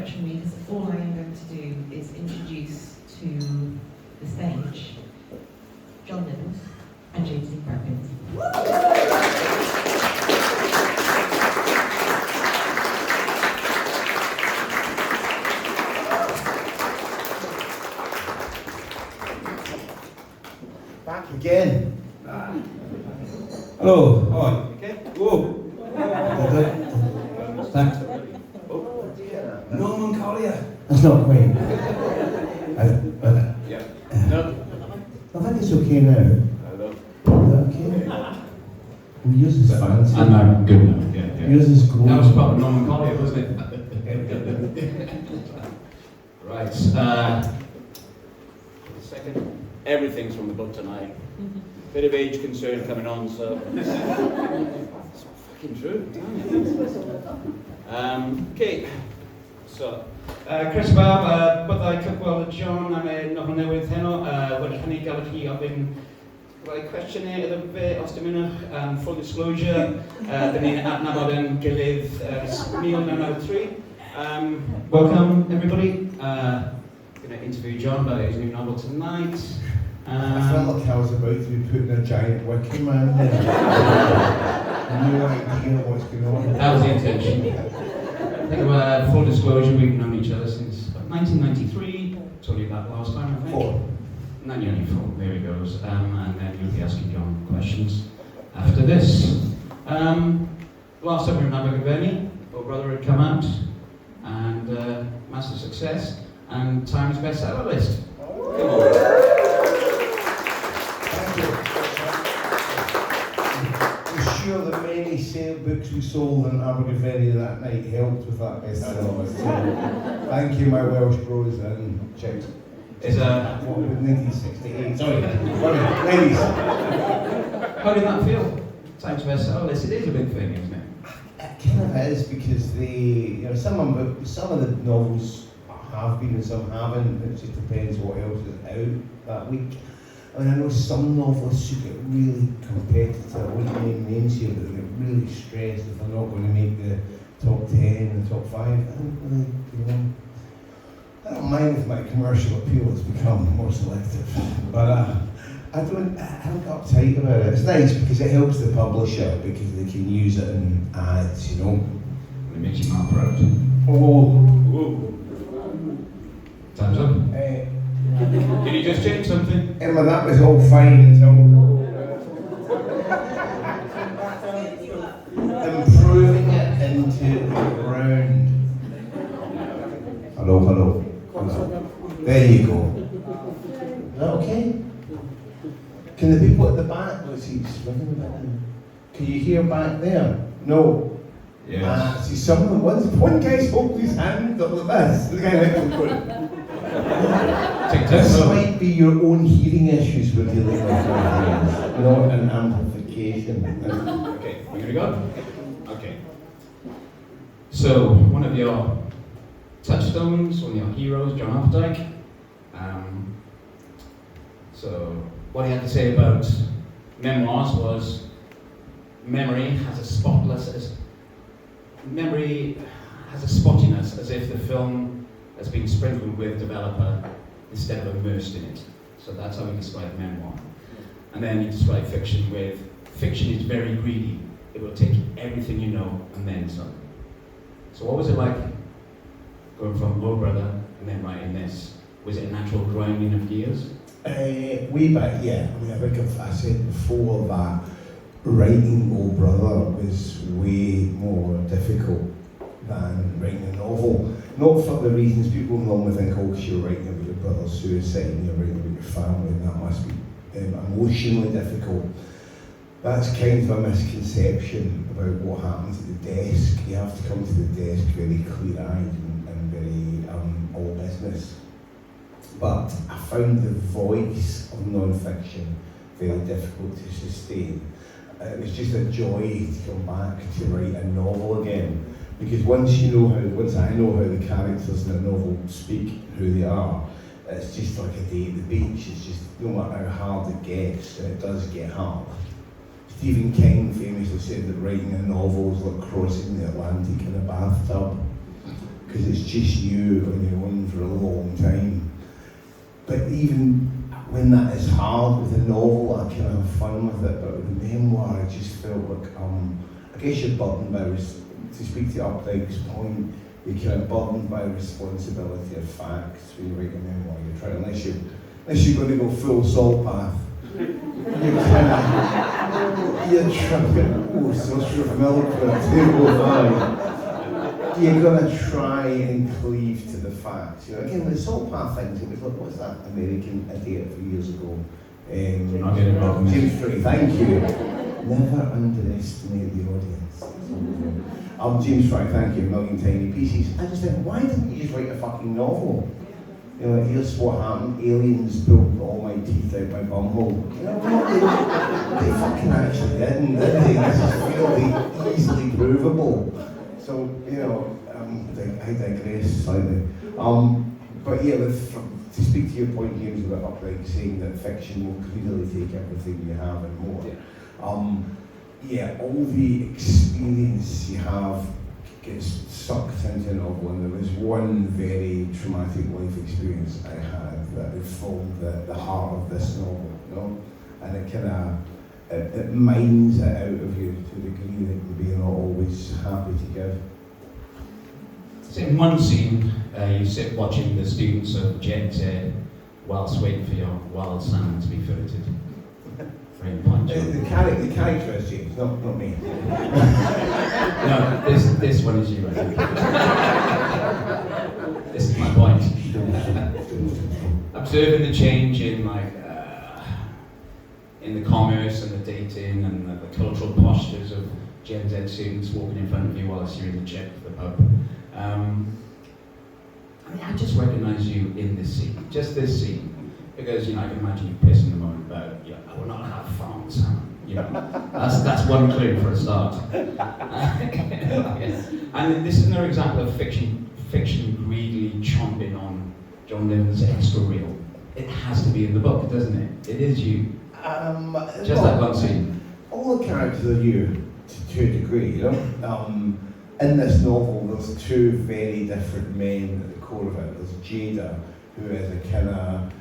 introduction because all I am going to do is introduce to the stage John Niven and James Bradfield. Back again. Hello. Hi. Okay. Whoa. Thanks. Norman Collier. That's not quite. Yeah. No. I think it's okay now. Hello. Is that okay? Well, yours is fancy. I'm good now. Yeah. Yours is cool. That was probably Norman Collier, wasn't it? Right. Second. Everything's from the book tonight. Bit of age concern coming on, so it's fucking true. Okay. So, Chris Bab, byddai cyfweld John am nofel newydd heno, wedi hynny gael chi ofyn rhoi cwestiynau iddo fe, os dim unwch, full disclosure, dyn ni'n adnabod yn gilydd 1993. Welcome everybody. Going to interview John about his new novel tonight. I felt like I was about to be putting a giant wiki man there. No idea what's going on. That was the intention. I think full disclosure, we've known each other since 1993. Told you that last time, I think. 4. 1994, there he goes. And then you'll be asking John questions after this. Last time we were in Abergavenny, our brother had come out, and massive success, and Times bestseller list. Come on. I'm sure the many sale books we sold in Abergavenny that night helped with that bestseller list. Thank you, my Welsh bros, and check. Is what was 1968? Sorry, 90s. How did that feel? Times bestseller list. It is a big thing, isn't it? It kind of is, because some of the novels have been and some haven't. It just depends what else is out that week. I mean, I know some novelists who get really competitive. I won't name names here, but they get really stressed if they're not going to make the top 10 and the top 5. I don't mind if my commercial appeal has become more selective, but I don't get uptight about it. It's nice because it helps the publisher, because they can use it in ads, It makes you more proud. Oh. Time's up. Can you just change something? Emma, that was all fine until improving it into the ground. Hello. There you go. Is that okay? Can the people at the back, can you hear back there? No. Yes. See, some of the ones, one guy's holding his hand up like this. The guy went going. This might be your own hearing issues we're dealing with, not an amplification. Okay, you gonna go? Okay. So, one of your touchstones, one of your heroes, John Updike. So, what he had to say about memoirs was, memory has a spottiness, as if the film has been sprinkled with developer instead of immersed in it. So that's how he described memoir. And then he described fiction with, fiction is very greedy. It will take everything you know and then some. So what was it like going from Oh Brother and then writing this? Was it a natural grinding of gears? Way back, yeah. I mean, I think I said before that writing Oh Brother was way more difficult than writing a novel. Not for the reasons people normally think, oh, because you're writing about your brother's suicide and you're writing about your family, and that must be emotionally difficult. That's kind of a misconception about what happens at the desk. You have to come to the desk very clear-eyed and very all business. But I found the voice of non-fiction very difficult to sustain. It was just a joy to come back to write a novel again. Because once I know how the characters in a novel speak, who they are, it's just like a day at the beach. It's just, no matter how hard it gets, and it does get hard. Stephen King famously said that writing a novel is like crossing the Atlantic in a bathtub. because it's just you on your own for a long time. But even when that is hard with a novel, I kind of have fun with it. But with the memoir, I just felt like I guess you're burdened by to speak to Updike's point. You're kind of burdened by responsibility of facts when you write a memoir. You're trying, unless you're going to go full soul path. You're trying, social milk for a table of five. You're going to try and cleave to the facts. Again, with the soul path things, it was like, what's that American idiot a few years ago? James Frey, thank you. Never underestimate the audience. James Frey, thank you, A Million Tiny Pieces. I just think, why didn't you just write a fucking novel? Here's what happened, aliens pulled all my teeth out my bumhole. They fucking actually didn't, did they? This is really easily provable. So, I digress slightly. But yeah, to speak to your point, James, about Upright saying that fiction will clearly take everything you have and more. All the experience you have gets sucked into a novel, and there was one very traumatic life experience I had that informed the heart of this novel, and it kind of it mines it out of you to a degree that you're not always happy to give. So in one scene, you sit watching the students of Gen Z whilst waiting for your wild salmon to be filtered. The character is James, not me. No, this one is you, I think. This is my point. Observing the change in in the commerce and the dating and the cultural postures of Gen Z students walking in front of you whilst you're in the check for the pub. I just recognise you in this scene, just this scene. Because, I can imagine you pissing the moment about, I will not have farm salmon. That's one clue for a start. And this is another example of fiction greedily chomping on John Niven's extra reel. It has to be in the book, doesn't it? It is you. Just that one scene. All the characters are you, to a degree, In this novel, there's two very different men at the core of it. There's Jada, who is a kind of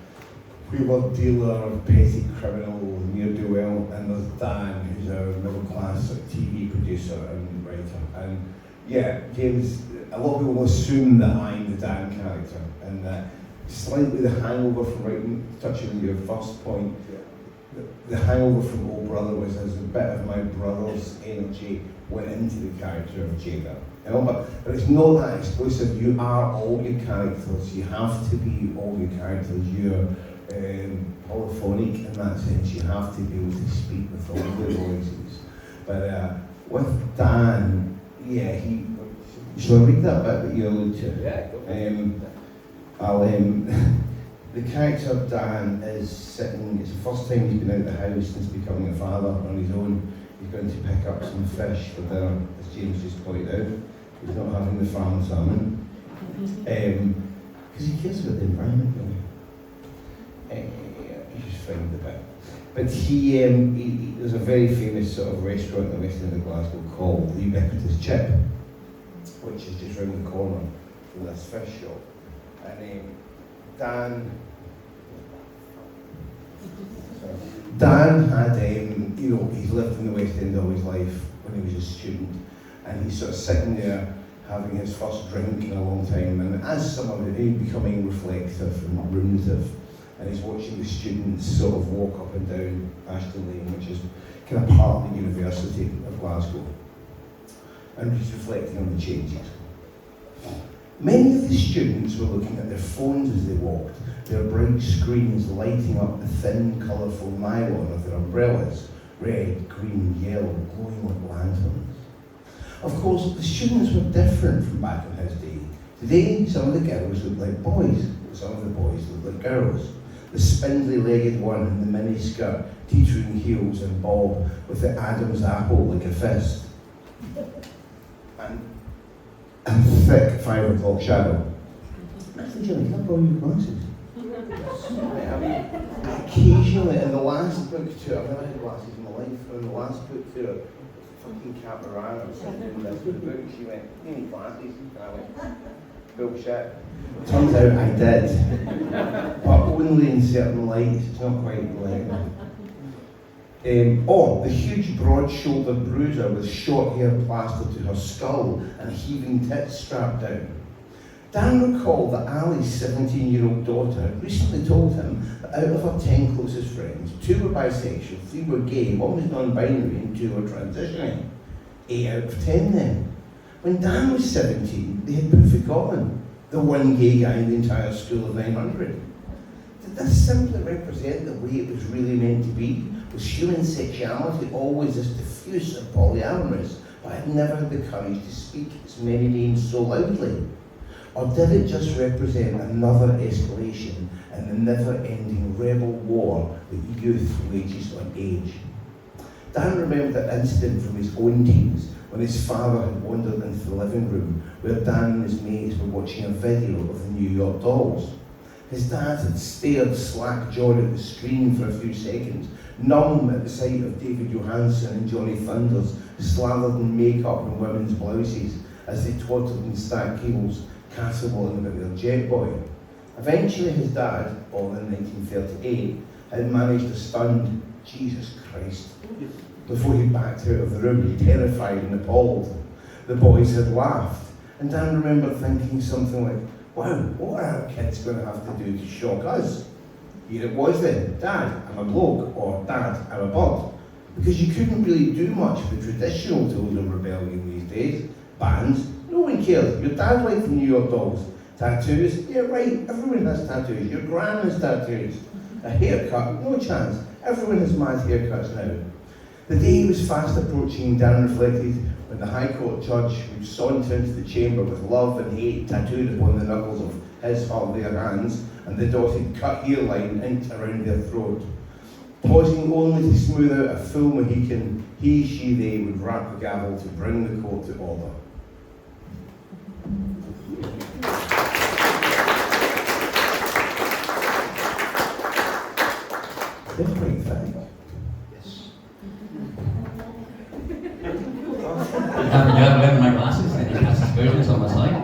wheeler dealer, petty criminal, ne'er-do-well, and there's Dan, who's a middle-class TV producer and writer. And James, a lot of people assume that I'm the Dan character, and that slightly the hangover from writing, touching on your first point, the hangover from Old Brother was as a bit of my brother's energy went into the character of Jada. But it's not that exclusive. You are all your characters. You have to be all your characters. You're polyphonic in that sense. You have to be able to speak with all the voices. But with Dan, shall I read that bit that you alluded to? Yeah, go for it. The character of Dan is sitting, it's the first time he's been out of the house since becoming a father on his own. He's going to pick up some fish for dinner, as James just pointed out. He's not having the farm salmon. Because he cares about the environment, doesn't he? You just find the bit. But there's a very famous sort of restaurant in the west end of Glasgow called the Ubiquitous Chip, which is just round the corner from this fish shop. And Dan had, he's lived in the West End all his life when he was a student, and he's sort of sitting there having his first drink in a long time, and as someone he's becoming reflective and ruminative, and he's watching the students sort of walk up and down Ashton Lane, which is kind of part of the University of Glasgow, and he's reflecting on the changes. Many of the students were looking at their phones as they walked, their bright screens lighting up the thin, colourful nylon of their umbrellas, red, green, yellow, glowing like lanterns. Of course, the students were different from back in his day. Today, some of the girls looked like boys, some of the boys looked like girls. The spindly-legged one in the mini-skirt, teetering heels and bob with the Adam's apple like a fist. And thick 5 o'clock shadow. Actually, Jimmy, can I borrow your glasses? Occasionally, in the last book tour, I've never had glasses in my life, but in the last book tour, fucking Cabaran, I was sitting doing this with the book, she went, "You need glasses?" And I went, Bullshit. Turns out I did, but only in certain lights. It's not quite like the huge broad-shouldered bruiser with short hair plastered to her skull and heaving tits strapped down. Dan recalled that Ali's 17-year-old daughter had recently told him that out of her 10 closest friends, 2 were bisexual, 3 were gay, 1 was non-binary and 2 were transitioning. 8 out of 10 then. When Dan was 17, they had been forgotten. The one gay guy in the entire school of 900. Did this simply represent the way it was really meant to be? Was human sexuality always this diffuse and polyamorous, but had never had the courage to speak its many names so loudly? Or did it just represent another escalation in the never-ending rebel war that youth wages on age? Dan remembered that incident from his own teens when his father had wandered into the living room where Dan and his mates were watching a video of the New York Dolls. His dad had stared slack-jawed at the screen for a few seconds, numb at the sight of David Johansen and Johnny Thunders slathered in makeup and women's blouses as they twaddled and stacked cables, caterwauling about their jet boy. Eventually his dad, born in 1938, had managed to stun Jesus Christ before he backed out of the room, terrified and appalled. The boys had laughed, and Dan remembered thinking something like, wow, what are our kids going to have to do to shock us? Here it was then, Dad, I'm a bloke, or Dad, I'm a bird. Because you couldn't really do much with traditional tools of rebellion these days. Bands, no one cares. Your dad liked the New York Dolls. Tattoos, yeah right, everyone has tattoos. Your gran has tattoos. A haircut, no chance. Everyone has mad haircuts now. The day was fast approaching, Dan reflected, when the High Court judge would saunter into the chamber with love and hate tattooed upon the knuckles of his or their hands and the dotted cut hairline inked around their throat. Pausing only to smooth out a full Mohican, he, she, they would rap the gavel to bring the court to order. Different thing. Yes. You haven't wearing my glasses, and you cast aspersions on my side.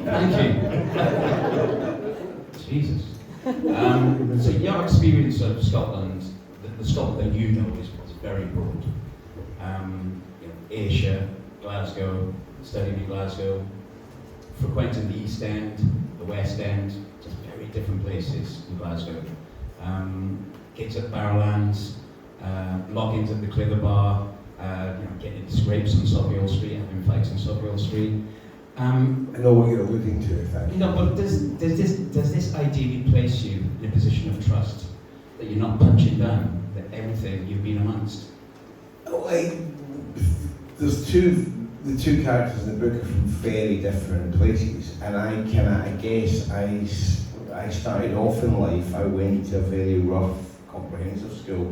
Thank you. Jesus. So your experience of Scotland, the Scotland that you know is very broad. Ayrshire, Glasgow, studying in Glasgow, frequenting the East End, the West End, just very different places in Glasgow. Gigs at Barrowlands, log-ins at the Clither Bar, getting into scrapes on Sauchiehall Street, having fights on Sauchiehall Street. I know what you're alluding to, thank you. No, but does this ideally place you in a position of trust that you're not punching down that everything you've been amongst? There's the two characters in the book are from very different places, and I guess I started off in life. I went to a very rough comprehensive school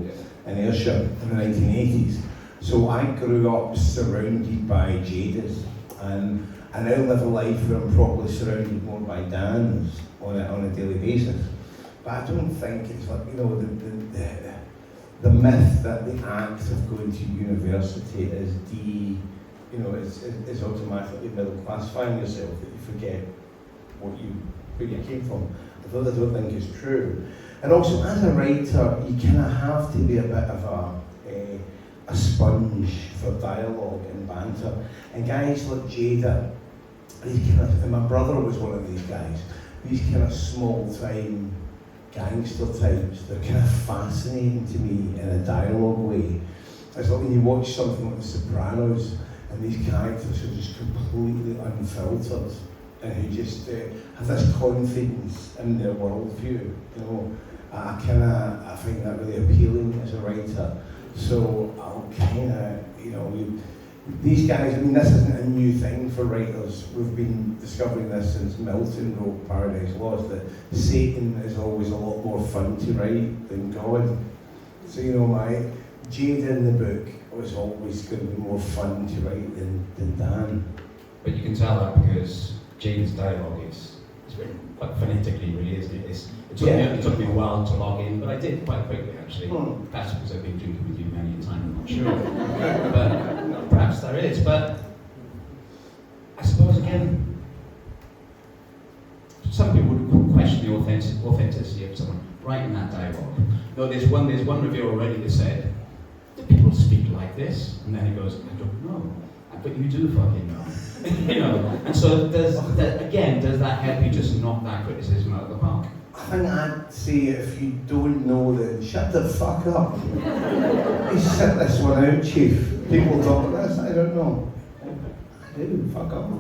in Ayrshire in the 1980s. So I grew up surrounded by Jadas, and I now live a life where I'm probably surrounded more by Dans on a daily basis. But I don't think it's like, the myth that the act of going to university is is automatically middle classifying yourself, that you forget where you came from. I don't think it's true. And also, as a writer, you kind of have to be a bit of a sponge for dialogue and banter. And guys like Jada, and my brother was one of these guys, these kind of small-time gangster types, they're kind of fascinating to me in a dialogue way. It's like when you watch something like The Sopranos, and these characters are just completely unfiltered, and who just have this confidence in their worldview. I find that really appealing as a writer. So I'll these guys, this isn't a new thing for writers. We've been discovering this since Milton wrote Paradise Lost, that Satan is always a lot more fun to write than God. So, my Jade in the book was always going to be more fun to write than Dan. But you can tell that because Jade's dialogue is written quite phonetically, really, isn't it? It took me a while to log in, but I did quite quickly, actually. Perhaps because I've been drinking with you many a time, I'm not sure. But perhaps there is. But I suppose, again, writing that dialogue. No, there's one reviewer already that said, do people speak like this? And then he goes, I don't know. But you do fucking know. You know. And so does that help you just knock that criticism out of the park? I think I'd say if you don't know, then shut the fuck up. You sit this one out, Chief. People talk about this, I don't know. I do, fuck up.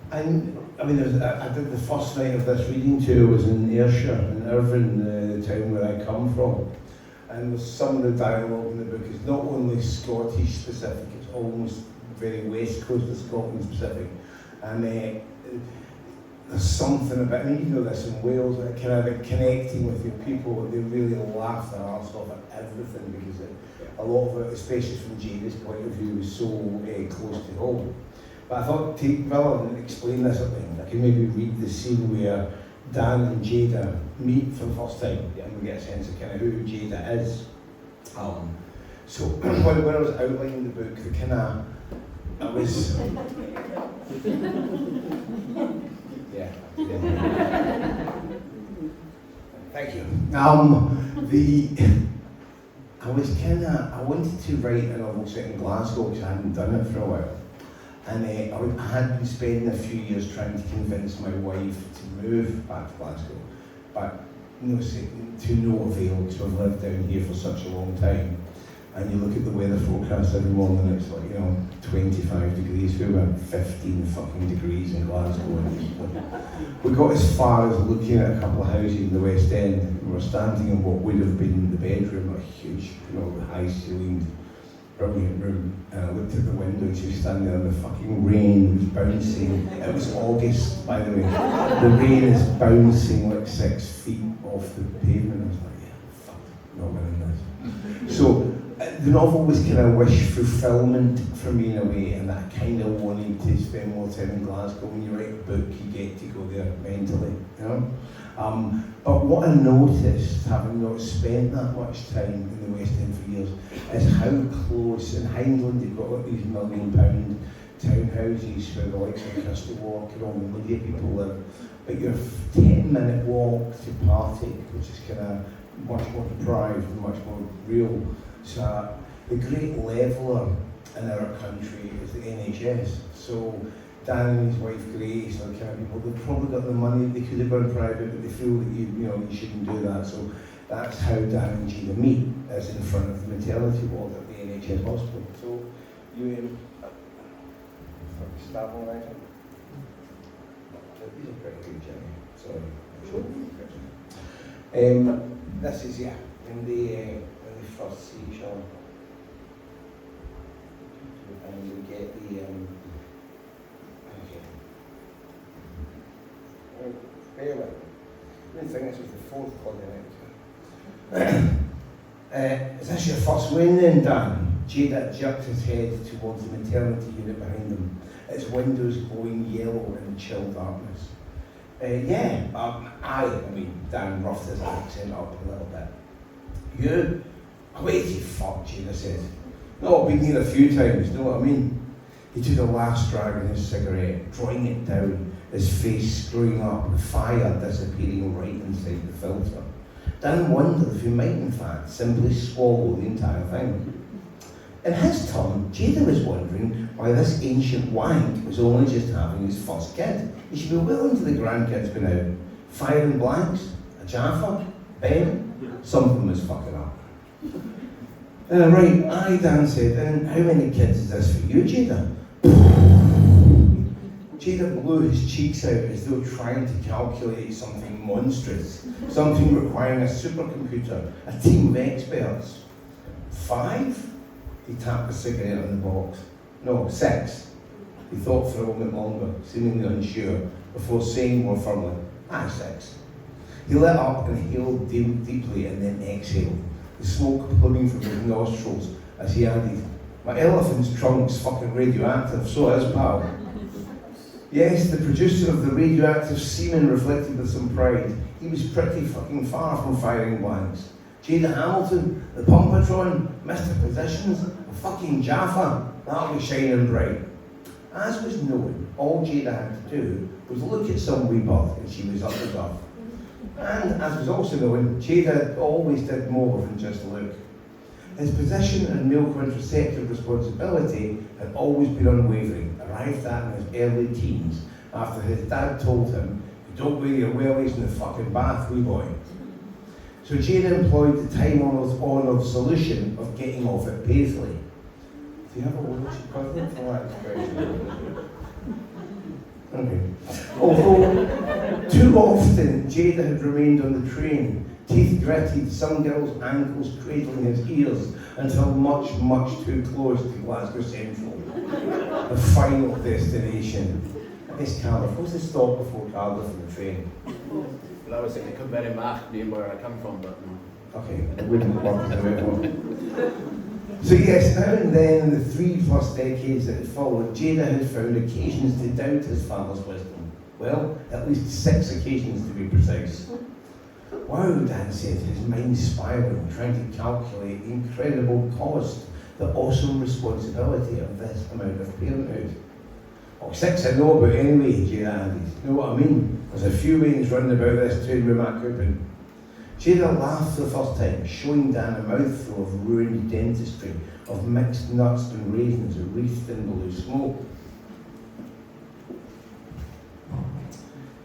I did the first night of this reading tour was in Ayrshire, in Irvine, the town where I come from. And some of the dialogue in the book is not only Scottish specific, it's almost very West Coast of Scotland specific. And there's something about, you know this in Wales, kind of like connecting with your people, they really laugh their arse off at everything because a lot of it, especially from Jada's point of view, is so close to home. But I thought, rather than explain this, I can maybe read the scene where Dan and Jada meet for the first time and we get a sense of kind of who Jada is. So when I was outlining the book, I was... yeah. Thank you. I wanted to write a novel set in Glasgow because I hadn't done it for a while. And I had been spending a few years trying to convince my wife to move back to Glasgow, but to no avail because I've lived down here for such a long time. And you look at the weather forecast every morning, it's like, 25 degrees. We were 15 fucking degrees in Glasgow. We got as far as looking at a couple of houses in the West End. We were standing in what would have been the bedroom, a huge, high-ceilinged, brilliant room. And I looked at the window and she was standing there and the fucking rain was bouncing. It was August, by the way. The rain is bouncing like 6 feet off the pavement. I was like, yeah, fuck, not winning this. So, the novel was kind of wish fulfillment for me in a way, and I kind of wanted to spend more time in Glasgow. When you write a book, you get to go there mentally, But what I noticed, having not spent that much time in the West End for years, is how close, in Hindland you've got like these £1 million townhouses where the likes of Crystal Walk and all the media people live, but your 10-minute walk to Partick, which is kind of much more deprived and much more real. So the great leveller in our country is the NHS. So Dan and his wife Grace are the kind of people, they've probably got the money, they could have gone private, but they feel that you shouldn't do that. So that's how Dan and Gina meet, as in front of the maternity ward at the NHS hospital. So you stab all right? These are pretty good, Jenny. Sorry. This is, when they first see each other. And we get the, bear with me. I didn't think this was the fourth Claudinate. Is this your first win then, Dan? Jada jerked his head towards the maternity unit behind him, its windows glowing yellow in the chill darkness. Dan roughed his accent up a little bit. You? Wait till fuck, Jada said. No, I've been here a few times, know what I mean? He took a last drag in his cigarette, drawing it down, his face screwing up, the fire disappearing right inside the filter. Dan wondered if he might in fact simply swallow the entire thing. In his turn, Jada was wondering why this ancient wank was only just having his first kid. He should be well into the grandkids by now. Firing blanks, a Jaffa, Ben, something was fucking up. Right, Dan said, and how many kids is this for you, Jada? Jada blew his cheeks out as though trying to calculate something monstrous, something requiring a supercomputer, a team of experts. 5? He tapped the cigarette on the box. No, 6. He thought for a moment longer, seemingly unsure, before saying more firmly, 6. He lit up and inhaled deeply and then exhaled, the smoke pluming from his nostrils as he added, my elephant's trunk's fucking radioactive, so is pal. Yes, the producer of the radioactive semen reflected with some pride. He was pretty fucking far from firing blanks. Jada Hamilton, the Pumpatron, Mr. Positions, a fucking Jaffa, that'll be shining bright. As was known, all Jada had to do was look at some wee bird and she was up the duff. And as was also known, Jada always did more than just look. His position and male contraceptive responsibility had always been unwavering, arrived at in his early teens after his dad told him, "You don't wear your wellies in the fucking bath, wee boy." So Jada employed the time-honoured solution of getting off it paisley. Do you have a word equivalent for that expression? Okay. Although too often Jada had remained on the train, teeth gritted, some girls' ankles cradling his ears until much, much too close to Glasgow Central, the final destination. I guess Cardiff. What's the stop before Cardiff on the train? Well, I was thinking Cumbernauld, near where I come from, but no. Okay, it wouldn't work as a one. So yes, now and then in the 3+ decades that had followed, Jada had found occasions to doubt his father's wisdom. Well, at least 6 occasions to be precise. Wow, Dad said, his mind spiralling, trying to calculate the incredible cost, the awesome responsibility of this amount of parenthood. Oh, 6 I know about anyway, Jada added. You know what I mean? There's a few ways running about this tune with Matt Coopin. Jada laughed for the first time, showing Dan a mouthful of ruined dentistry, of mixed nuts and raisins wreathed in blue smoke.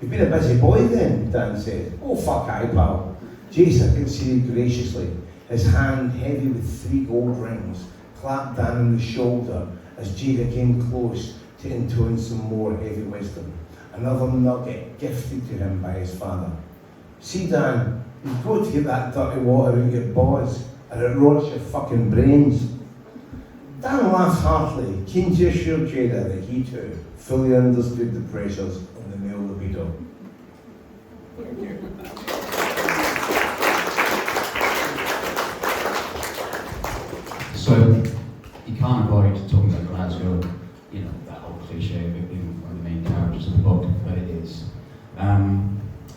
You've been a busy boy then, Dan said. Oh, fuck aye, pal. Jason conceded graciously, his hand heavy with 3 gold rings, clapped Dan on the shoulder as Jada came close to intone some more heavy wisdom. Another nugget gifted to him by his father. See, Dan, you've got to get that dirty water out your balls, or it rots your fucking brains. Dan laughed heartily, keen to assure Jada that he too fully understood the pressures of the male libido. So, you can't avoid talking about Glasgow, you know, that whole cliche of it being one of the main characters of the book, but it is.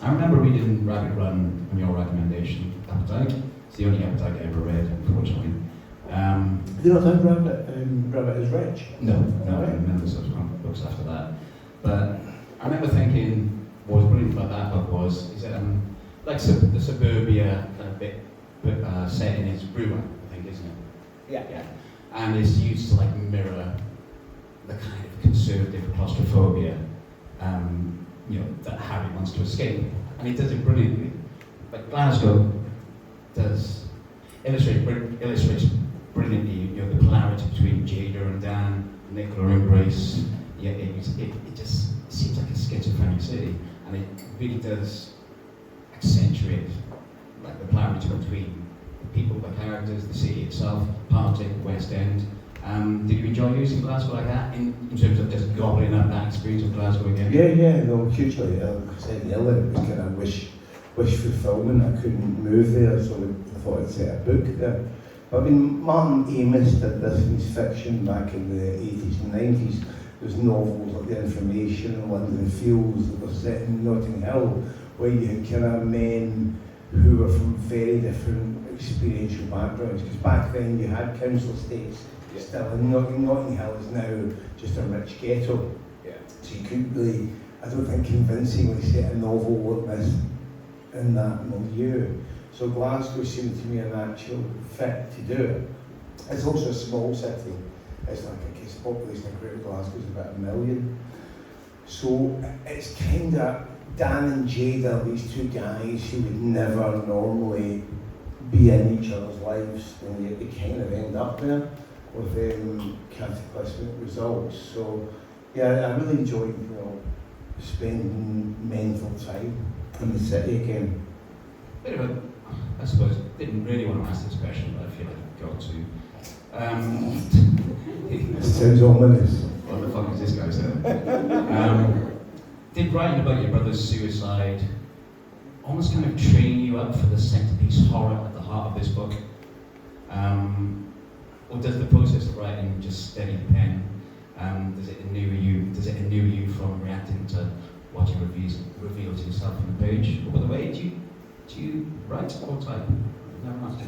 I remember reading Rabbit Run on your recommendation, Appetite. It's the only Appetite I ever read, unfortunately. You don't think Rabbit is rich? No, I remember subsequent books after that. But I remember thinking, what was brilliant about that book was, is it like the suburbia kind of bit setting is Brewer, I think, isn't it? Yeah. And it's used to like mirror the kind of conservative claustrophobia, you know, that Harry wants to escape, and he does it brilliantly. But Glasgow does illustrates brilliantly, you know, the polarity between Jada and Dan, Nicola embrace. Yeah, it just seems like a schizophrenic city, and it really does accentuate like the polarity between the people, the characters, the city itself, Partick, West End. Did you enjoy using Glasgow like that in terms of just gobbling up that experience of Glasgow again? Yeah, no, hugely. I said earlier, it was kind of wish fulfillment. I couldn't move there, so I thought I'd set a book there. But I mean, Martin Amis did this in his fiction back in the 80s and 90s. There's novels like The Information and London Fields that were set in Notting Hill, where you had kind of men who were from very different experiential backgrounds. Because back then you had council estates. Still, and Notting Hill is now just a rich ghetto. Yeah. So you couldn't really, I don't think, convincingly set a novel like this in that milieu. So Glasgow seemed to me a natural fit to do it. It's also a small city. It's like, I guess, the population of Greater Glasgow is about 1 million. So it's kind of Dan and Jada, these two guys who would never normally be in each other's lives, and yet they kind of end up there with cataclysmic results. So yeah, I really enjoyed, you know, spending mental time in the city again. Bit of a, I suppose, didn't really want to ask this question, but I feel like I've got to. It sounds ominous. What the fuck is this guy saying? Did writing about your brother's suicide almost kind of train you up for the centerpiece horror at the heart of this book? Or does the process of writing just steady the pen? Does it inure you from reacting to what you reveal to yourself on the page? Or by the way, do you write or type?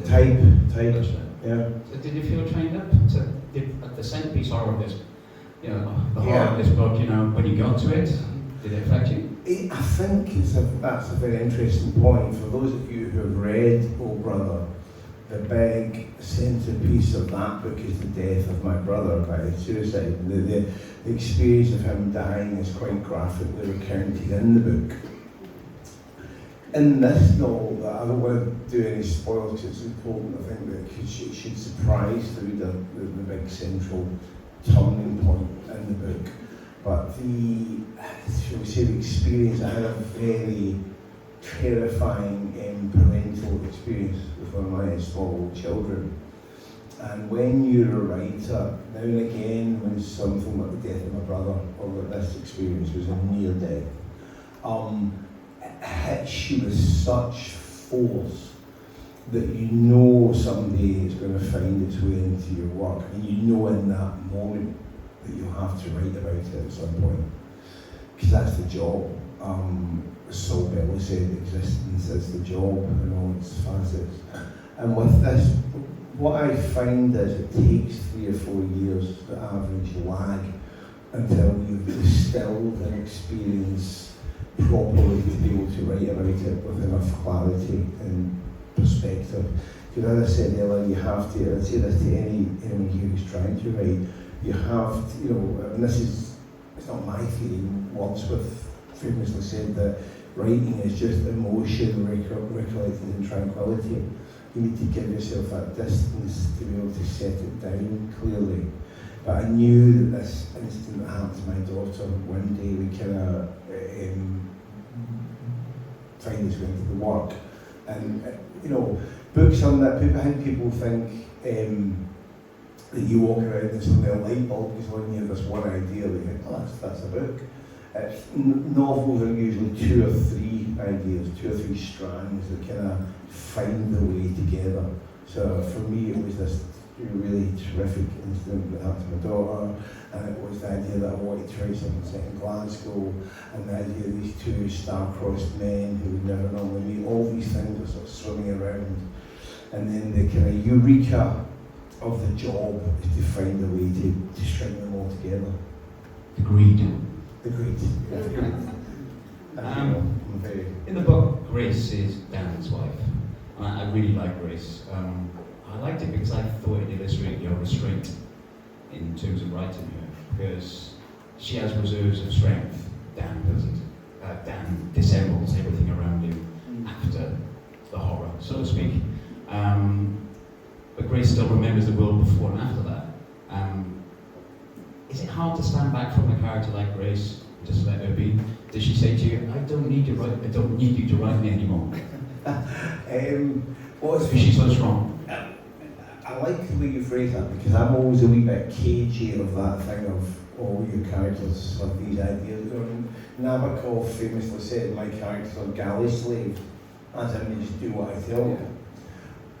Type. That's right. Yeah. So did you feel trained up to the centerpiece horror of this, you know, the horror of this book, you know, when you got to it? Did it affect you? I think that's a very interesting point. For those of you who have read Oh Brother, the big centrepiece of that book is the death of my brother by suicide. The experience of him dying is quite graphically recounted in the book. In this novel, I don't want to do any spoilers because it's important, I think, that it should surprise the reader, the big central turning point in the book. But shall we say, the experience, I had a very terrifying parental experience with one of my small children. And when you're a writer, now and again, when something like the death of my brother, or like this experience was a near death, it hits you with such force that you know someday it's going to find its way into your work, and you know in that moment that you'll have to write about it at some point, because that's the job. Saul Bellow said existence is the job in all its facets. And with this, what I find is it takes 3 or 4 years, the average lag, until you've distilled an experience properly to be able to write about it with enough clarity and perspective. Because as I said earlier, you have to, I'd say this to anyone here who's trying to write, you have to, and this is, it's not my theory, Wordsworth famously said that writing is just emotion recollected in tranquility. You need to give yourself that distance to be able to set it down clearly. But I knew that this incident that happened to my daughter, one day we kind of find this way into the work. And, books on that, I think people think that you walk around and suddenly a light bulb goes on, you have this one idea that you think, oh, that's a book. Novels are usually 2 or 3 ideas, 2 or 3 strands that kind of find their way together. So for me, it was this really terrific incident that happened to my daughter, and it was the idea that I wanted to write something set in Glasgow, and the idea of these 2 star-crossed men who would never normally meet. All these things are sort of swimming around, and then the kind of eureka of the job is to find a way to string them all together. Agreed. Agreed. In the book, Grace is Dan's wife. I really like Grace. I liked it because I thought it illustrated your restraint in terms of writing her, because she has reserves of strength. Dan doesn't. Dan dissembles everything around him after the horror, so to speak. But Grace still remembers the world before and after that. Is it hard to stand back from a character like Grace, just let her be? Does she say to you, I don't need you to write me anymore? Because she's so strong. I like the way you phrase that, because I'm always a wee bit cagey of that thing of all your characters have these ideas. Nabokov famously said, my characters are galley slaves, as in they just do what I tell them.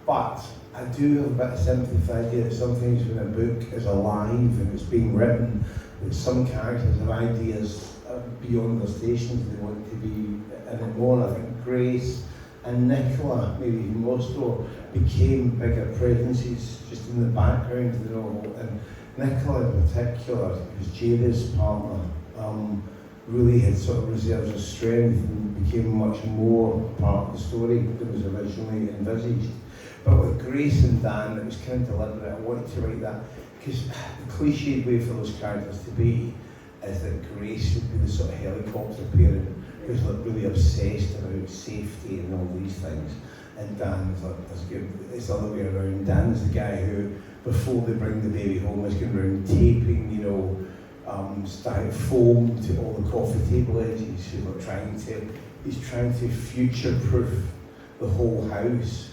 But I do have a bit of sympathy for the idea that sometimes when a book is alive and it's being written, that some characters have ideas beyond their stations, they want to be in it more. I think Grace and Nicola, maybe even more so, became bigger presences just in the background of the novel. And Nicola in particular, who's Jada's partner, really had sort of reserves of strength and became much more part of the story than was originally envisaged. But with Grace and Dan, it was kind of deliberate. I wanted to write that because the cliched way for those characters to be is that Grace would be the sort of helicopter parent who's like really obsessed about safety and all these things. And Dan's like, it's the other way around. Dan's the guy who, before they bring the baby home, is going around taping, styrofoam to all the coffee table edges. He's trying to future-proof the whole house.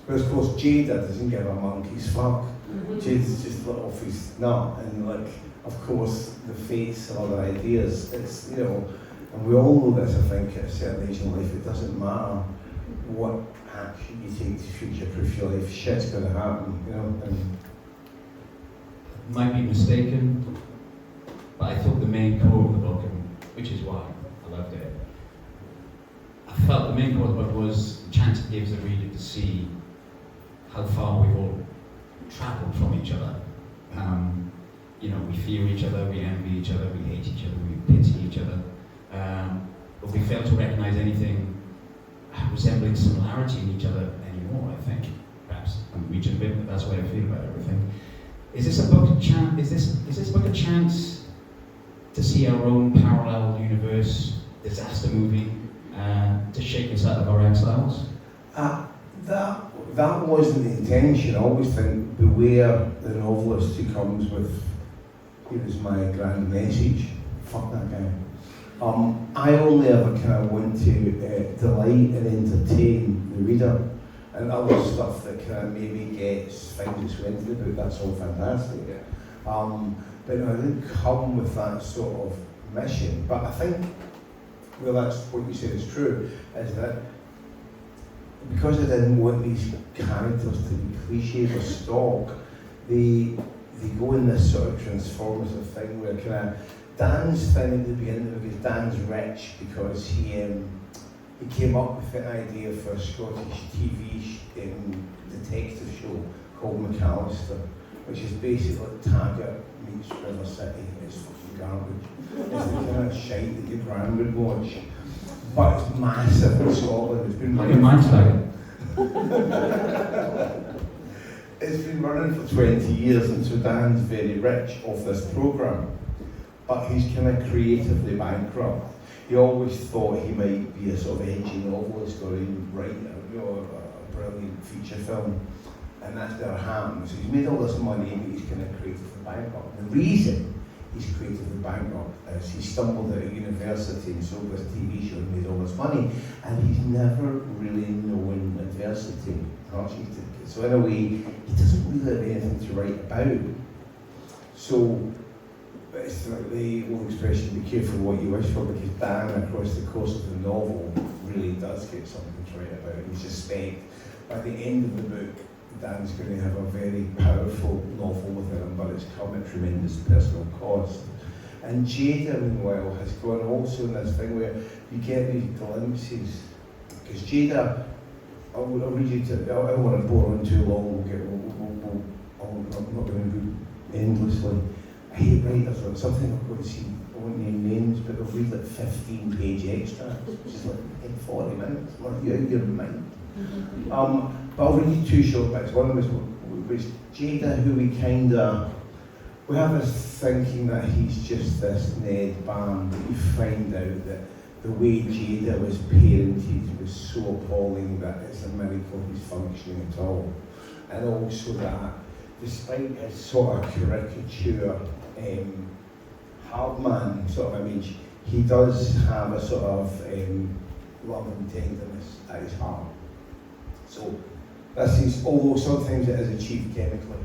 But of course, Jada doesn't give a monkey's fuck. Jada's just let off his nut, and of course, the fates and other ideas. It's and we all know this. I think at a certain age in life, it doesn't matter what action you take to future-proof your life. Shit's going to happen, And Might be mistaken, but I thought the main core of the book, which is why I loved it, I felt the main core of the book was the chance it gives the reader to see how far we've all travelled from each other. We fear each other, we envy each other, we hate each other, we pity each other. but we fail to recognise anything resembling similarity in each other anymore, I think. Perhaps I'm reaching a bit, but that's the way I feel about everything. Is this a book a chance to see our own parallel universe, disaster movie, to shake us out of our exiles? That wasn't the intention. I always think, beware the novelist who comes with, here's my grand message, fuck that guy. I only ever kind of want to delight and entertain the reader, and other stuff that kind of maybe finds its way into the book, that's all fantastic. But no, I didn't come with that sort of mission. But I think, well, that's what you said is true, is that because I didn't want these characters to be cliched or stock, they go in this sort of transformative thing where kind of Dan's thing at the beginning, because Dan's rich because he came up with the idea for a Scottish TV detective show called McAllister, which is basically Taggart meets River City. It's fucking garbage. It's the kind of shite that your gran would watch. But it's massive in Scotland. It's been It's been running for 20 years, and so Dan's very rich off this programme. But he's kind of creatively bankrupt. He always thought he might be a sort of edgy novelist or even write a brilliant feature film, and that's never happened. So he's made all this money and he's kind of creatively bankrupt. The reason he's creatively bankrupt is he stumbled out of university and sold this TV show and made all this money, and he's never really known adversity. So in a way, he doesn't really have anything to write about. So it's like the old expression, be careful what you wish for, because Dan, across the course of the novel, really does get something to write about. You suspect by the end of the book, Dan's going to have a very powerful novel within him, but it's come at tremendous personal cost. And Jada, meanwhile, has gone also in this thing where you get these glimpses. Because Jada, I'll read you to, I don't want to bore on too long, I'm not going to read endlessly. I hate writers, or something I'm going to see, I won't name names, but they'll read like 15-page extracts, which is like in 40 minutes, like you're out of your mind. But I'll read you two short bits. One was Jada, who we have this thinking that he's just this Ned Bam, but you find out that the way Jada was parented was so appalling that it's a miracle he's functioning at all. And also that despite his sort of caricature, hard man sort of image, he does have a sort of love and tenderness at his heart. So this is, although sometimes it is achieved chemically.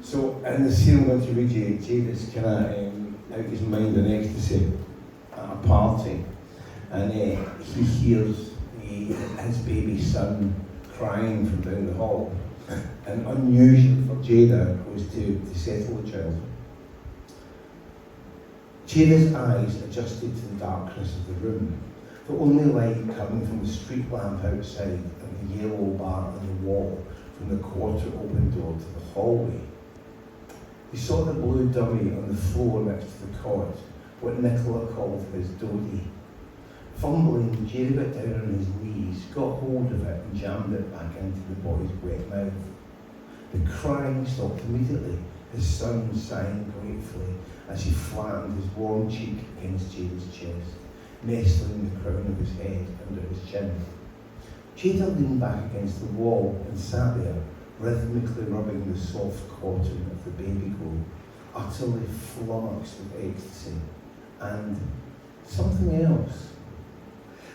So in the scene I'm going to read you, Jada's kind of out his mind on ecstasy at a party, and he hears his baby son crying from down the hall. And unusual for Jada was to settle the child. Jada's eyes adjusted to the darkness of the room. The only light coming from the street lamp outside and the yellow bar on the wall from the quarter open door to the hallway. He saw the blue dummy on the floor next to the cot, what Nicola called his dodie. Fumbling, Jada got down on his knees, got hold of it and jammed it back into the boy's wet mouth. The crying stopped immediately, his son sighing gratefully as he flattened his warm cheek against Jada's chest, nestling the crown of his head under his chin. Jada leaned back against the wall and sat there, rhythmically rubbing the soft cotton of the baby glow, utterly flummoxed with ecstasy and something else.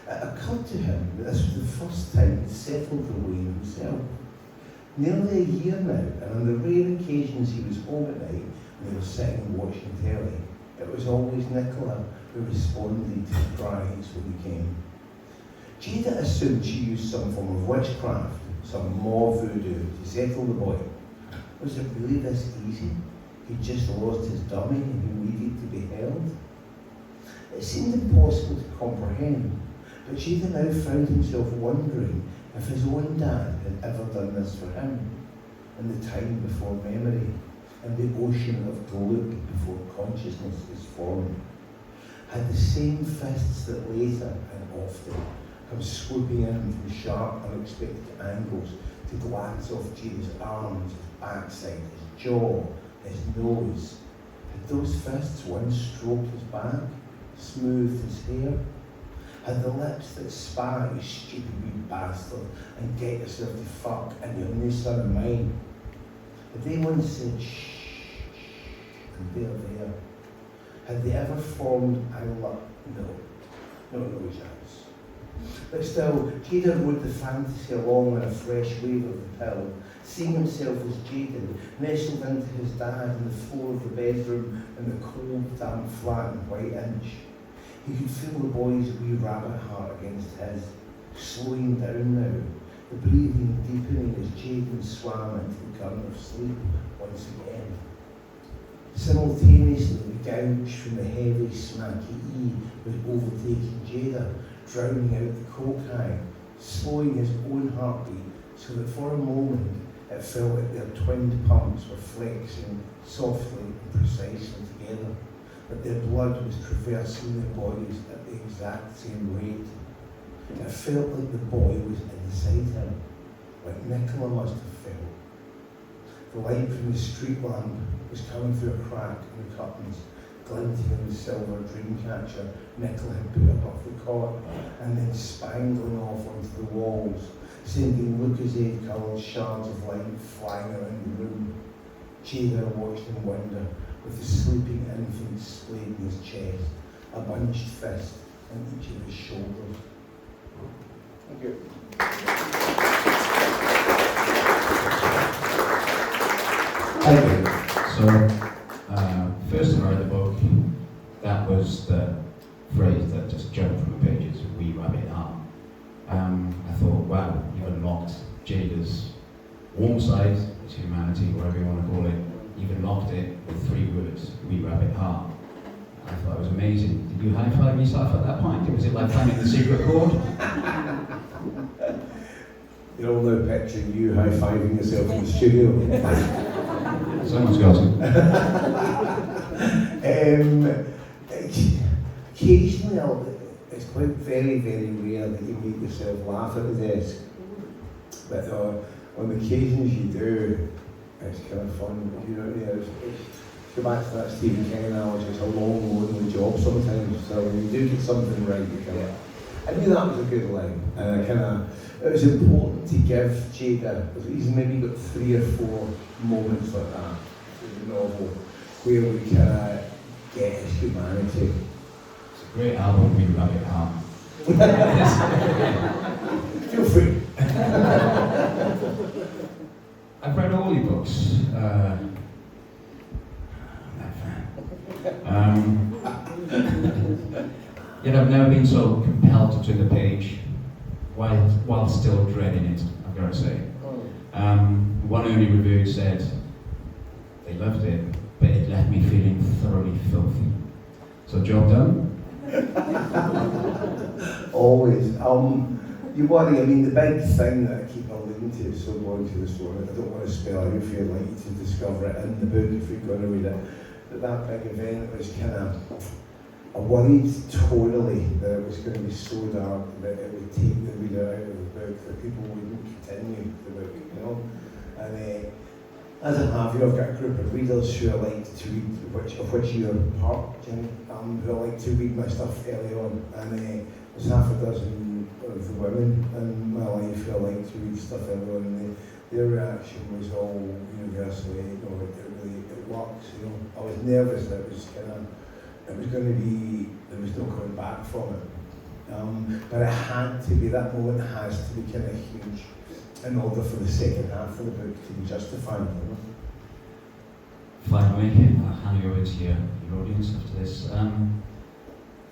It occurred to him that this was the first time he'd settled the way in himself. Nearly a year now, and on the rare occasions he was home at night and they were sitting and watching telly, it was always Nicola who responded to the cries when he came. Jada assumed she used some form of witchcraft, some more voodoo to settle the boy. Was it really this easy? He'd just lost his dummy and he needed to be held? It seemed impossible to comprehend. But Jada now found himself wondering if his own dad had ever done this for him, in the time before memory, in the ocean of gloop before consciousness is formed. had the same fists that later and often come swooping in from sharp, unexpected angles to glance off Jada's arms, his backside, his jaw, his nose. Had those fists once stroked his back, smoothed his hair? Had the lips that spat, you stupid wee bastard, and get yourself to fuck, and you're no son of mine? Had they once said shh, and they're there? Had they ever formed no chance. But still, Jada rode the fantasy along on a fresh wave of the pill, seeing himself as Jaden, nestled into his dad on the floor of the bedroom in the cold, damp flat in White Inch. He could feel the boy's wee rabbit heart against his, slowing down now, the breathing deepening as Jaden swam into the current of sleep once again. Simultaneously, the gouge from the heavy, smacky E was overtaking Jada, drowning out the coke high, slowing his own heartbeat so that for a moment it felt like their twinned pumps were flexing softly and precisely together, but their blood was traversing their bodies at the exact same rate. It felt like the boy was inside him, like Nicola must have felt. The light from the street lamp was coming through a crack in the curtains, glinting in the silver dream catcher Nicola had put above the cot, and then spangling off onto the walls, sending Lucozade-coloured shards of light flying around the room. Jada watched in wonder, with the sleeping infant splayed in his chest, a bunched fist on each of his shoulders. Thank you. Thank you. So, first time I read the book, that was the phrase that just jumped from the pages, "We rabbit heart." I thought, wow, you've unlocked Jada's warm side, his humanity, whatever you want to call it. You've unlocked it with 3 words, "We rabbit heart." I thought it was amazing. Did you high-five yourself at that point? Was it like finding the secret chord? You're all now picturing you high-fiving yourself in the studio. Someone's got to. Occasionally, it's quite very, very rare that you make yourself laugh at the desk. But on the occasions you do, it's kind of fun. You know, go back to that Stephen King analogy, it's a long, lonely job sometimes. So when you do get something right, you kind of. I knew that was a good line, and it was important to give Jada. He's maybe got 3 or 4 moments like that in the novel where we kind of get his humanity. It's a great album, "We Rabbit Heart." Feel free. I've read all your books. Yet I've never been so compelled to turn the page while still dreading it, I've got to say. One early review said they loved it, but it left me feeling thoroughly filthy. So job done? Always. You worry, I mean, the big thing that I keep alluding to is so long to the story. I don't want to spell it if you'd like to discover it in the book if you're going to read it. But that big event was kind of, I worried tonally that it was going to be so dark that it would take the reader out of the book, that people wouldn't continue the book, you know. And as I have, I've got a group of readers who I like to read, of which you're part, Jenny, who I like to read my stuff early on. And there's half a dozen of the women in my life who I like to read stuff early on, and their reaction was all universally, you know, it works, you know. I was nervous that it was going to be, there was no coming back from it. But it had to be, that moment has to be kind of huge in order for the second half of the book to be justified. Finally, I'll hand you over to your audience after this.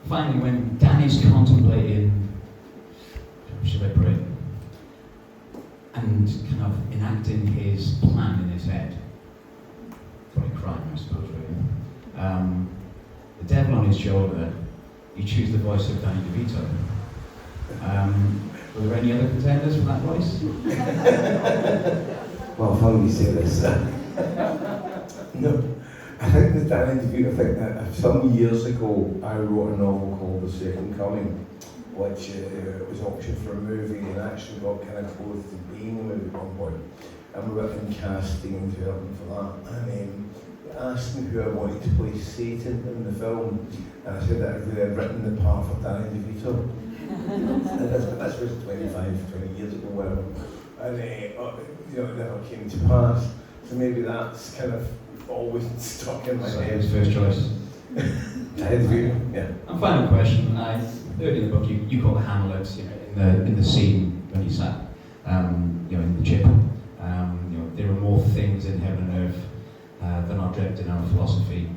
Finally, when Danny's contemplating, how should I put it, and kind of enacting his plan in his head, probably crying, I suppose, really. The devil on his shoulder, you choose the voice of Danny DeVito. Were there any other contenders for that voice? Well, funny you say this. No. I think the Danny DeVito thing, some years ago, I wrote a novel called The Second Coming, which was auctioned for a movie and actually got kind of close to being a movie at one point. And we were in casting and development for that. And they asked me who I wanted to play Satan in the film. And I said that I had written the part for Danny DeVito. And this was 20 years ago, whatever. And it never came to pass. So maybe that's kind of always stuck in my head. His first choice. Yeah. And final question. Early in the book, you call the Hamlet, in the scene when you sat, in the chip. There are more things in heaven and earth than are dreamt in our philosophy.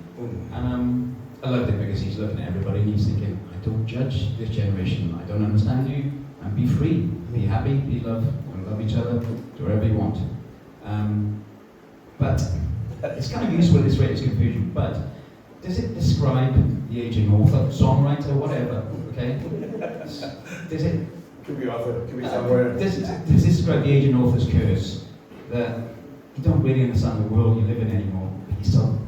And I loved it because he's looking at everybody and he's thinking, I don't judge this generation. I don't understand you. And be free, be happy, be love, and love each other, do whatever you want. But it's kind of useful this way, it's confusion. But does it describe the aging author, songwriter, whatever? Okay. Does it? Could be author, could be somewhere. Does this describe the aging author's curse? That you don't really understand the world you live in anymore, but you're so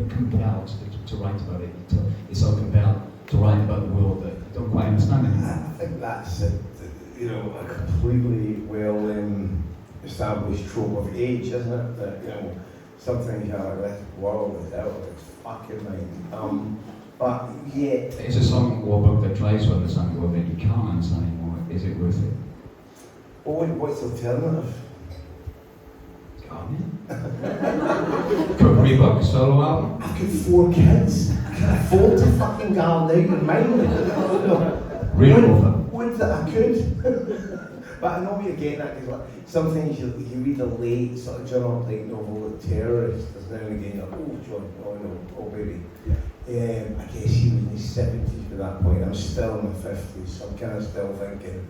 compelled to write about it. You're so compelled to write about the world that you don't quite understand it. I think that's a completely well established trope of age, isn't it? That something like this world is out of its fucking mind. But yet, it's a song or book that tries to understand the world that you can't understand anymore. Is it worth it? Oh, what's the alternative? Cookery book, solo album. I've got 4 kids. I can afford to fucking garden out your mind. Real author. Would that I could. But I know you're getting that because some things you read a late sort of John Updike novel like Terrorist, there's now and again you're like, oh John, oh no, oh baby. I guess he was in his 70s at that point. I'm still in my 50s, so I'm kind of still thinking,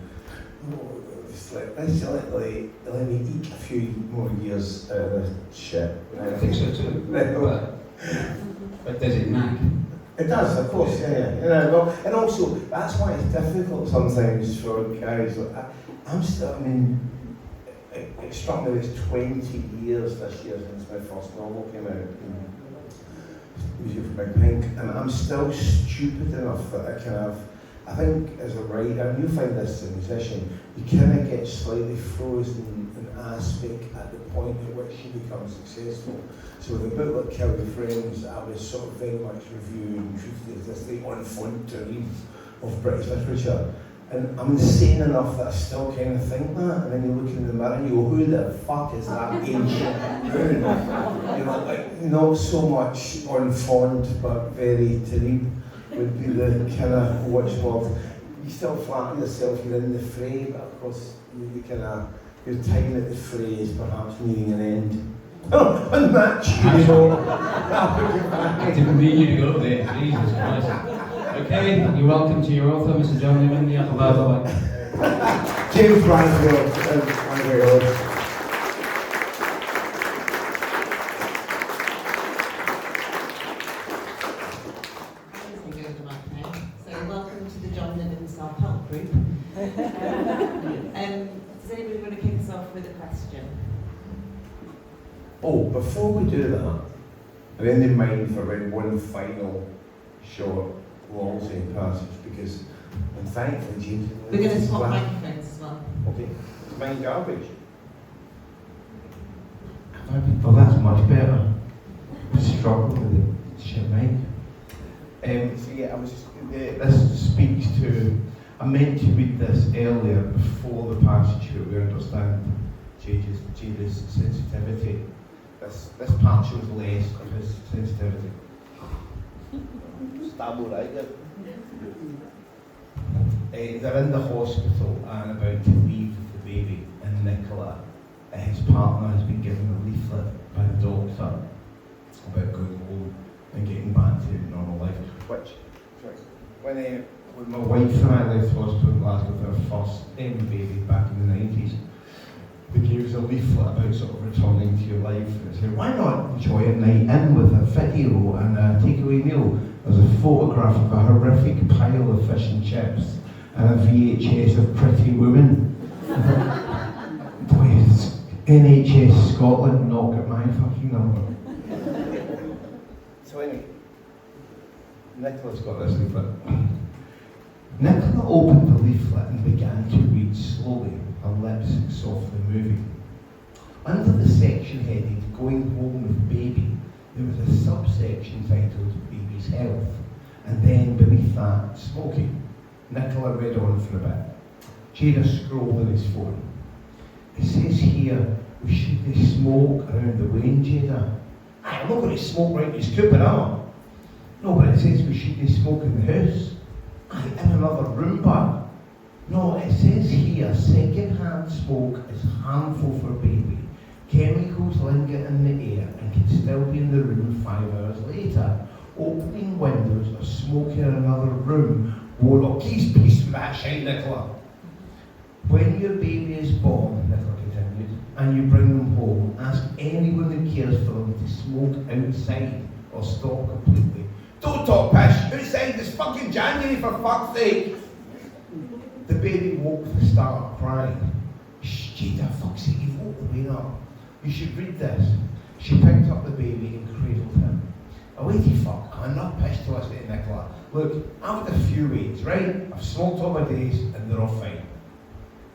let me eke a few more years out of this shit. I think so too. But does it nag? It does, of course, yeah. And also, that's why it's difficult sometimes for guys. I'm still, it struck me it's 20 years this year since my first novel came out. Music for Big Pink, and I'm still stupid enough that I think as a writer, and you'll find this as a musician, you kind of get slightly frozen in aspect at the point at which you become successful. So with a book like Kill Your Friends, I was sort of very much reviewed and treated as this the enfant terrible of British literature. And I'm insane enough that I still kind of think that, and then you look in the mirror and you go, who the fuck is that ancient moon? Not so much enfant, but very terrible would be the kind of watchword. You still flatter yourself, you're in the fray, but of course your time at the fray is perhaps nearing an end. And that I didn't mean you to go there, Jesus Christ. Okay, you're welcome to your author, Mr. John Niven, the Abergavenny. James Bradfield. So welcome to the John Niven self-help group. Does anybody want to kick us off with a question? Oh, before we do that, I'm in mind for one final short Walsing passage because, and thankfully, James. We're going to swap microphones as well. Okay, is mine garbage? Well, that's much better. I struggle with the shit mic. So yeah, this speaks to. I meant to read this earlier before the passage where we understand Jada's sensitivity. This part shows less of his sensitivity. Stable, right? They're in the hospital and about to leave the baby, and Nicola, his partner, has been given a leaflet by the doctor about going home and getting back to normal life. When my wife and I left hospital in Glasgow for our first baby back in the 90s, they gave us a leaflet about sort of returning to your life. And it said, why not enjoy a night in with a video and a takeaway meal? There's a photograph of a horrific pile of fish and chips and a VHS of Pretty Woman. Boy, NHS Scotland knock at my fucking number. thing. Nicola's got this leaflet. Nicola opened the leaflet and began to read slowly, her lips softly moving. Under the section headed Going Home with Baby, there was a subsection titled Baby's Health, and then beneath that, Smoking. Nicola read on for a bit. Jada scrolled on his phone. It says here, we shouldn't smoke around the Wayne, Jada. I'm not going to smoke right in his Cooper, am I? No, but it says we shouldn't smoke in the house. In another room, but no, it says here, second-hand smoke is harmful for baby. Chemicals linger in the air and can still be in the room 5 hours later. Opening windows or smoking in another room won't. Oh, please, peace with that shite, Nicola. When your baby is born, Nicola continued, and you bring them home, ask anyone who cares for them to smoke outside or stop completely. Don't talk pish! Outside it's fucking January, for fuck's sake! The baby woke with a start crying. Shh, Jada, fuck's sake, you've woke the way up. You should read this. She picked up the baby and cradled him. Away you fuck, I'm not pissed to listen to Nicola. Look, I've had a few weeks, right? I've smoked all my days and they're all fine.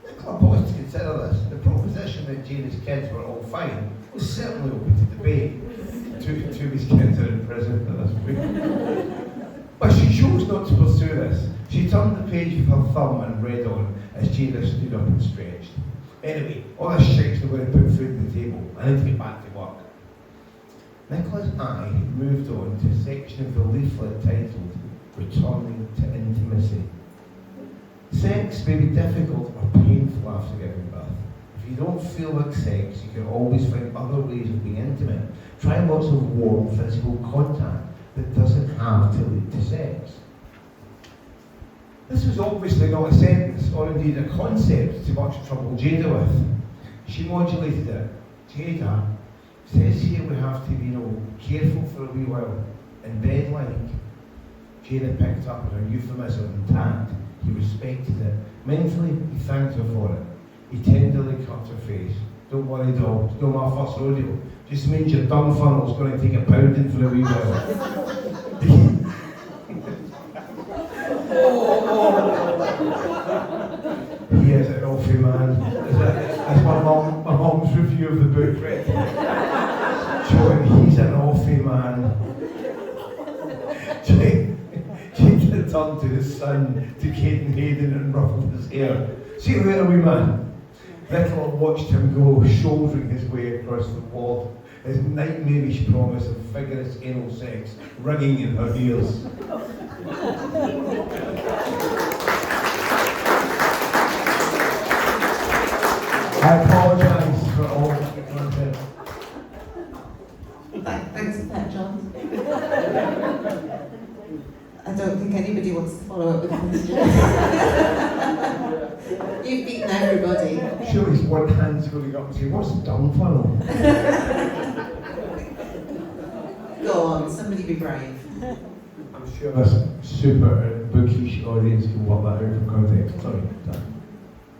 Nicola paused to consider this. The proposition that Jada's kids were all fine was certainly open to debate. Two of his kids are in prison at this point. But she chose not to pursue this. She turned the page with her thumb and read on as Jada stood up and stretched. Anyway, all this shit's not going to put food on the table. I need to get back to work. Nicola's eye moved on to a section of the leaflet titled Returning to Intimacy. Sex may be difficult or painful after giving birth. If you don't feel like sex, you can always find other ways of being intimate. Try lots of warm physical contact that doesn't have to lead to sex. This was obviously not a sentence, or indeed a concept to much trouble Jada with. She modulated it. Jada, says here we have to be, careful for a wee while. In bed like. Jada picked up her euphemism and tact. He respected it. Mentally, he thanked her for it. He tenderly cut her face. Don't worry, doll, it's not my first rodeo. Just means your dung funnel's going to take a pounding for a wee while. He is an awful man. That's my mum's review of the book, Fred. Showing he's an awful man. Jada turned to his son, to Kate and Hayden, and ruffled his hair. See you later, wee man. Nicola watched him go, shouldering his way across the wall, his nightmarish promise of vigorous anal sex ringing in her ears. I apologise for all the content. Thanks for that, John. I don't think anybody wants to follow up with questions. You've beaten everybody. Surely one hand's going up and say, what's a dung funnel? Go on, somebody be brave. I'm sure this super bookish audience can work that out from context. Sorry.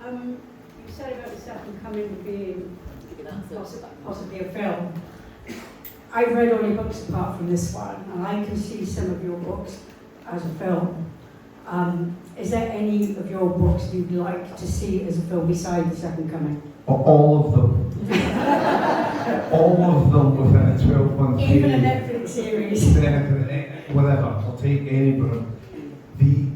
You said about the second coming being possibly a film. I've read all your books apart from this one, and I can see some of your books as a film. Is there any of your books you'd like to see as a film besides The Second Coming? All of them. All of them within a 12-month period. Even a Netflix series? Whatever, I'll take any, but the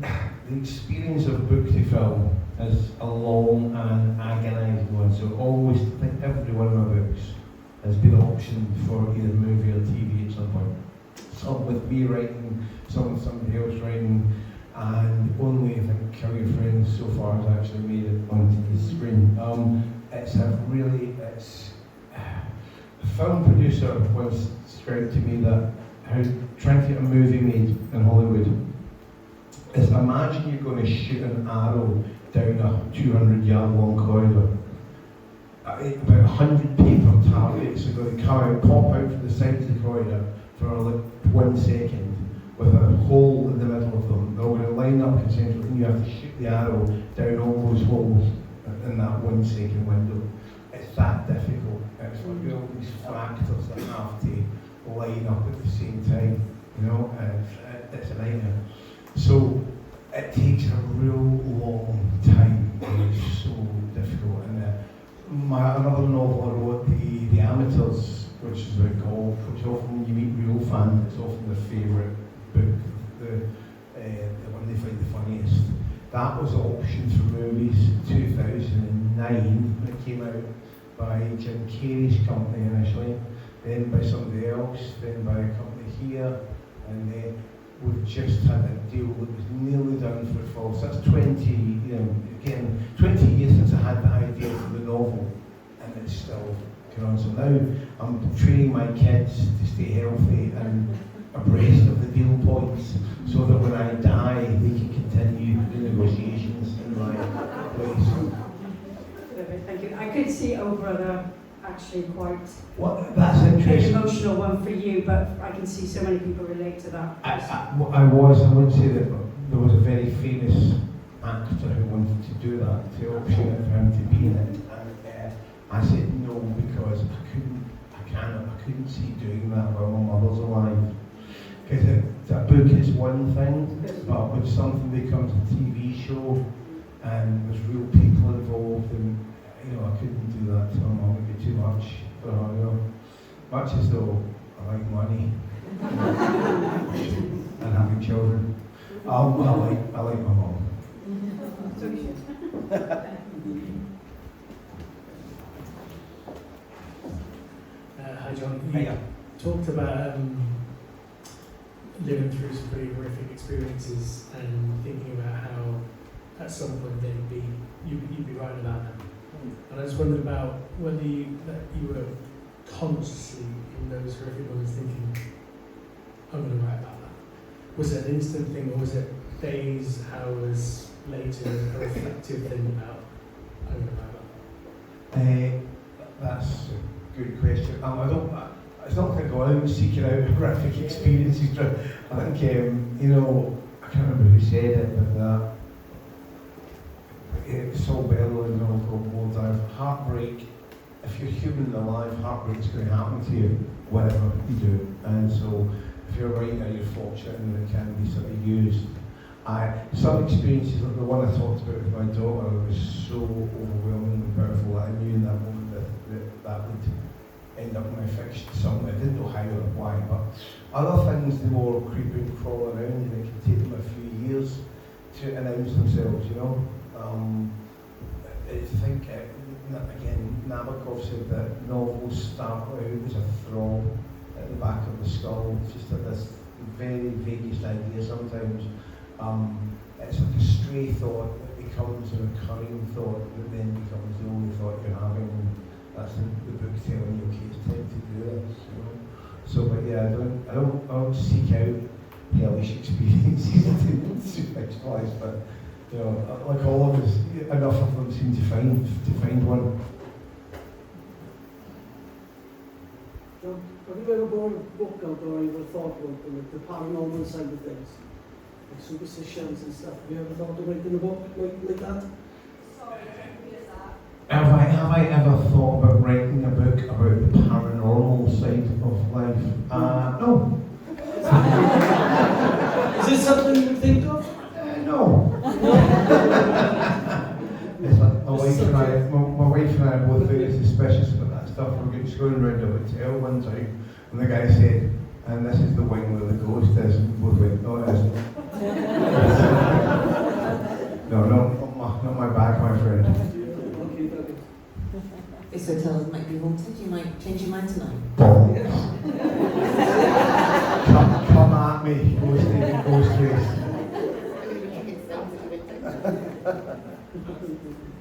experience of book to film is a long and agonising one, so always think every one of my books has been optioned for either movie or TV at some point. Some with me writing, some with somebody else writing, and only I think Kill Your Friends so far has actually made it onto the screen. A film producer once described to me that how trying to get a movie made in Hollywood is imagine you're going to shoot an arrow down a 200-yard long corridor. About 100 paper targets are going to come out, pop out from the side of the corridor for like 1 second with a hole in the middle of them. They're all going to line up concentrically and you have to shoot the arrow down all those holes in that 1 second window. It's that difficult. It's like all these factors that have to line up at the same time. you know, and it's a nightmare. So it takes a real long time, and it's so difficult. And another novel I wrote, The Amateurs, which is about golf, which often you meet real fans, it's often their favourite book, the one they find the funniest. That was optioned for movies in 2009 when it came out by Jim Carrey's company initially, then by somebody else, then by a company here, and then we've just had a deal that was nearly done for the fall. So that's 20 years since I had the idea for the novel, and it's still going on. So now I'm training my kids to stay healthy and abreast of the deal points, so that when I die, they can continue the negotiations in my place. Thank you. I could see Oh Brother actually quite That's an interesting. emotional one for you, but I can see so many people relate to that. I would say that there was a very famous actor who wanted to do that, to option it for him to be in it, and I said no, because I couldn't see doing that while my mother's alive. Because a book is one thing, but when something becomes a TV show and there's real people involved, and I couldn't do that to my mum. It'd be too much for her. Much as though I like money and having children, I like my mum. Hi John, you talked about living through some pretty horrific experiences and thinking about how at some point you'd be writing about them. And I just wondered about whether you were consciously in those horrific moments thinking, I'm going to write about that. Was it an instant thing, or was it days, hours later, a reflective thing about, I'm going to write about that? That's a good question. It's not like I go out seeking out horrific experiences. I think, I can't remember who said it, but Saul Bellow in the novel called World Dive. Heartbreak, if you're human and alive, heartbreak's going to happen to you, whatever you do. And so, if you're a writer, you're fortunate and it can be sort of used. Some experiences, like the one I talked about with my daughter, was so overwhelmingly powerful that I knew in that moment that would end up in my fiction somewhere. I didn't know how or why, but other things, they more creep and crawl around, and it can take them a few years to announce themselves, I think, again, Nabokov said that novels start out as a throb at the back of the skull. It's just that this very vaguest idea sometimes. It's like a stray thought that becomes a recurring thought that then becomes the only thought you're having. That's the book telling you, okay, it's time to do this. So, but yeah, I don't seek out hellish experiences to fictionalise, but like all of us, enough of them seem to find one. John, have you ever brought a book out or ever thought about the paranormal side of things? Like superstitions and stuff. Have you ever thought of writing a book like that? Have I ever thought about writing a book about the paranormal side of life? No. Is it something you would think of? No. It's like my wife and I are both very suspicious about that stuff. She's going around a hotel one time, and the guy said, "And this is the wing where the ghost is." And we both went, "No, it isn't." No, not my bag, my friend. This hotel might be haunted. You might change your mind tonight. Come at me, ghost face.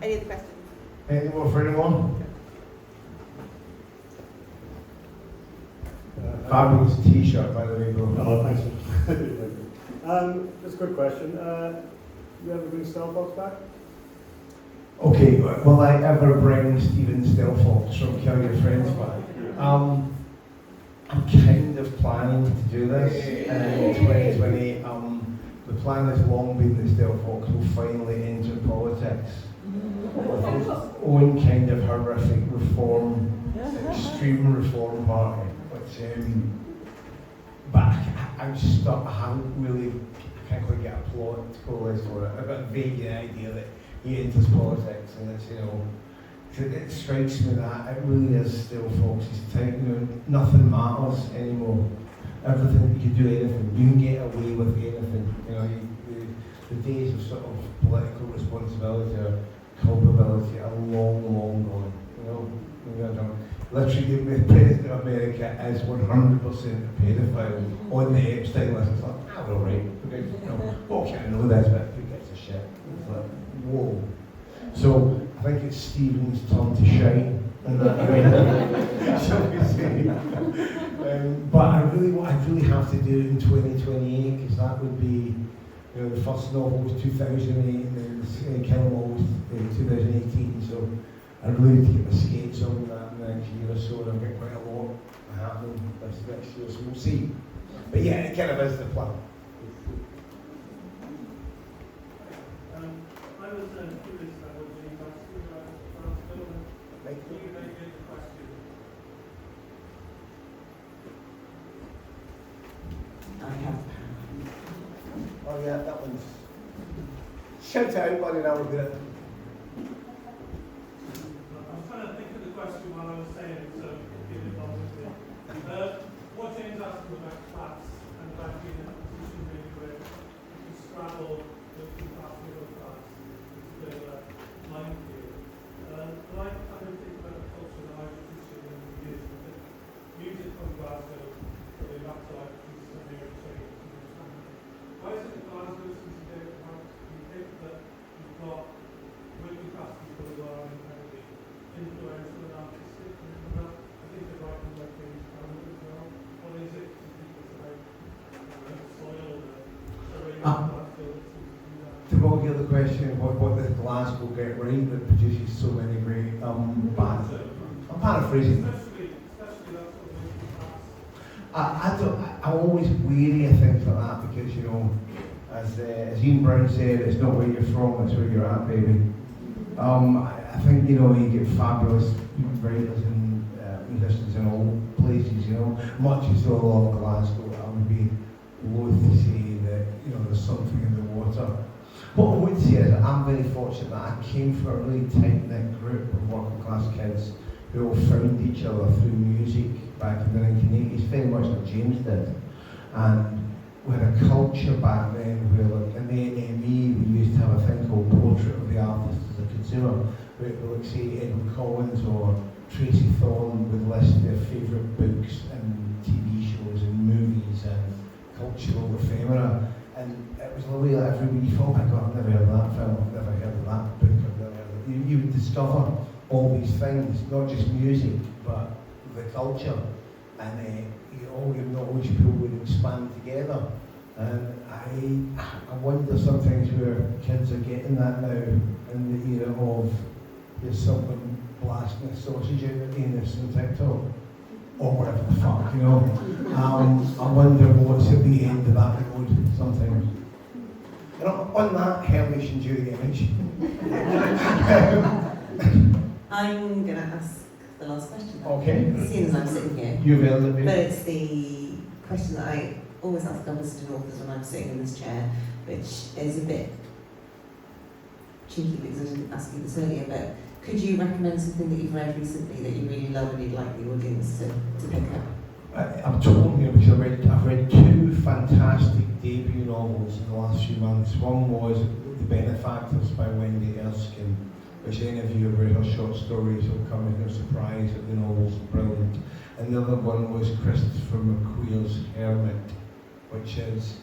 Any other questions? Anything more for anyone? Fabulous t-shirt, by the way, bro. Oh, thanks. Just a quick question. You ever bring Stelfox back? Okay, will I ever bring Stephen Stelfox from Kill Your Friends back? I'm kind of planning to do this in 2020. The plan has long been that Stelfox will finally enter politics with his own kind of horrific reform, extreme reform party. But I'm stuck. I haven't really, I can't quite get a plot to go with for it. I've got a vague idea that he enters politics, and it's, it strikes me that it really is still Fox's time. Nothing matters anymore. Everything, you can do anything. You can get away with anything. The days of sort of political responsibility or culpability are long, long gone. Literally, the President of America is 100% a paedophile on the Epstein list. It's like, we're all right. Okay, I know this, but who gives a shit? It's like, whoa. So, I think it's Stephen's turn to shine. Shall we say. But I really have to do it in 2028, because that would be, the first novel was 2008, and then Kilmore was 2018. So I really need to get my skates on that next year or so, and I've got quite a lot happening this next year, so we'll see. But yeah, it kind of is the plan. I was curious about what you asked me about film. Can you make a question? I have. Oh yeah, that one's... Shout it out, buddy, now we're good. I was trying to think of the question while I was saying it, so give it on with it. What James asked about class and about being in a position really where you can straddle the two class, middle class, it's a bit of a minefield. But I kind of think about the culture that Irish tradition and the years of it. Music from Glasgow, probably back to Irish tradition and their change and understanding. Why is it that Glasgow seems to be about, you think that you've got working class people who are incredibly influential and artistic, and that, I think they're writing like James Cameron as well. What is it? Do you think it's about the soil, the terrain of Glasgow that seems to do that? To bog the other question, what does Glasgow get right that produces so many great bands? I'm paraphrasing. Especially that sort of working class. I'm always wary of things like that because, as Ian Brown said, it's not where you're from, it's where you're at, baby. I think, you get fabulous writers and musicians in all places, Much as though I love Glasgow, I would be loath to say that, there's something in the water. What I would say is that I'm very fortunate that I came from a really tight-knit group of working class kids who all found each other through music back in the 1980s, very much like James did. And we had a culture back then where, like, in the NME, we used to have a thing called Portrait of the Artist as a consumer, where it would, like, say, Edward Collins or Tracy Thorn would list their favourite books and TV shows and movies and cultural ephemera. And it was the way that every week you thought, oh my God, I've never heard of that film, I've never heard of that book, I've never heard of it. You would discover all these things, not just music, but the culture. And all your knowledge pool would expand together. And I wonder sometimes where kids are getting that now in the era of there's someone blasting a sausage out of anus on TikTok. Or whatever the fuck, I wonder what's at the end of that road sometimes. And on that hellish and enduring image. I'm going to ask the last question. Okay. Seeing as I'm sitting here. You've earned it, But it's the question that I always ask others and authors when I'm sitting in this chair, which is a bit cheeky because I didn't ask you this earlier, but could you recommend something that you've read recently that you really love and you'd like the audience to pick up? I'm torn here because I've read two fantastic debut novels in the last few months. One was The Benefactors by Wendy Erskine, which any of you have read her short stories will come as no surprise that the novel's brilliant. And the other one was Christopher McQueen's Hermit, which is,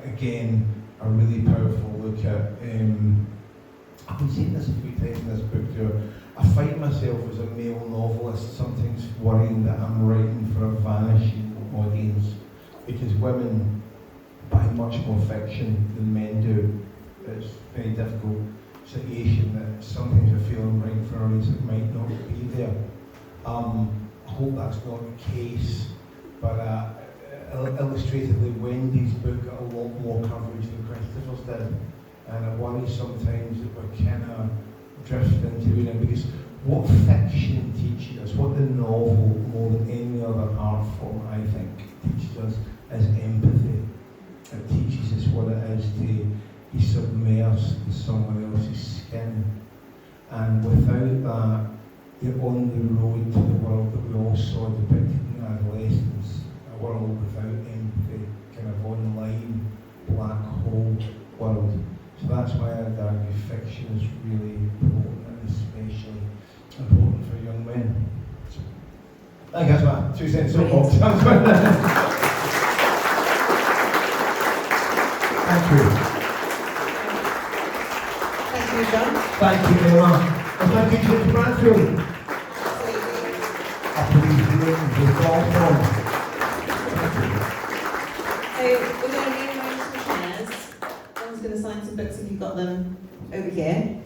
again, a really powerful look at I've been saying this a few times in this book too. I find myself as a male novelist sometimes worrying that I'm writing for a vanishing audience because women buy much more fiction than men do. It's a very difficult situation that sometimes I feel I'm writing for an audience that might not be there. I hope that's not the case, but illustratively Wendy's book got a lot more coverage than Christopher's did. And I worry sometimes that we're kind of drifting into it because what fiction teaches us, what the novel more than any other art form I think teaches us is empathy. It teaches us what it is to be submersed in someone else's skin. And without that, you're on the road to the world that we all saw depicted in adolescence, a world without empathy, kind of online, black hole world. So that's why I'd argue fiction is really important, and especially important for young men. So, I think that's my 2 cents soapbox. Thank you. Thank you, John. Thank you, Emma. And thank you to Bradfield. I believe you in the call form. So we're going to rearrange the chairs. John's going to sign some books if you've got them over here.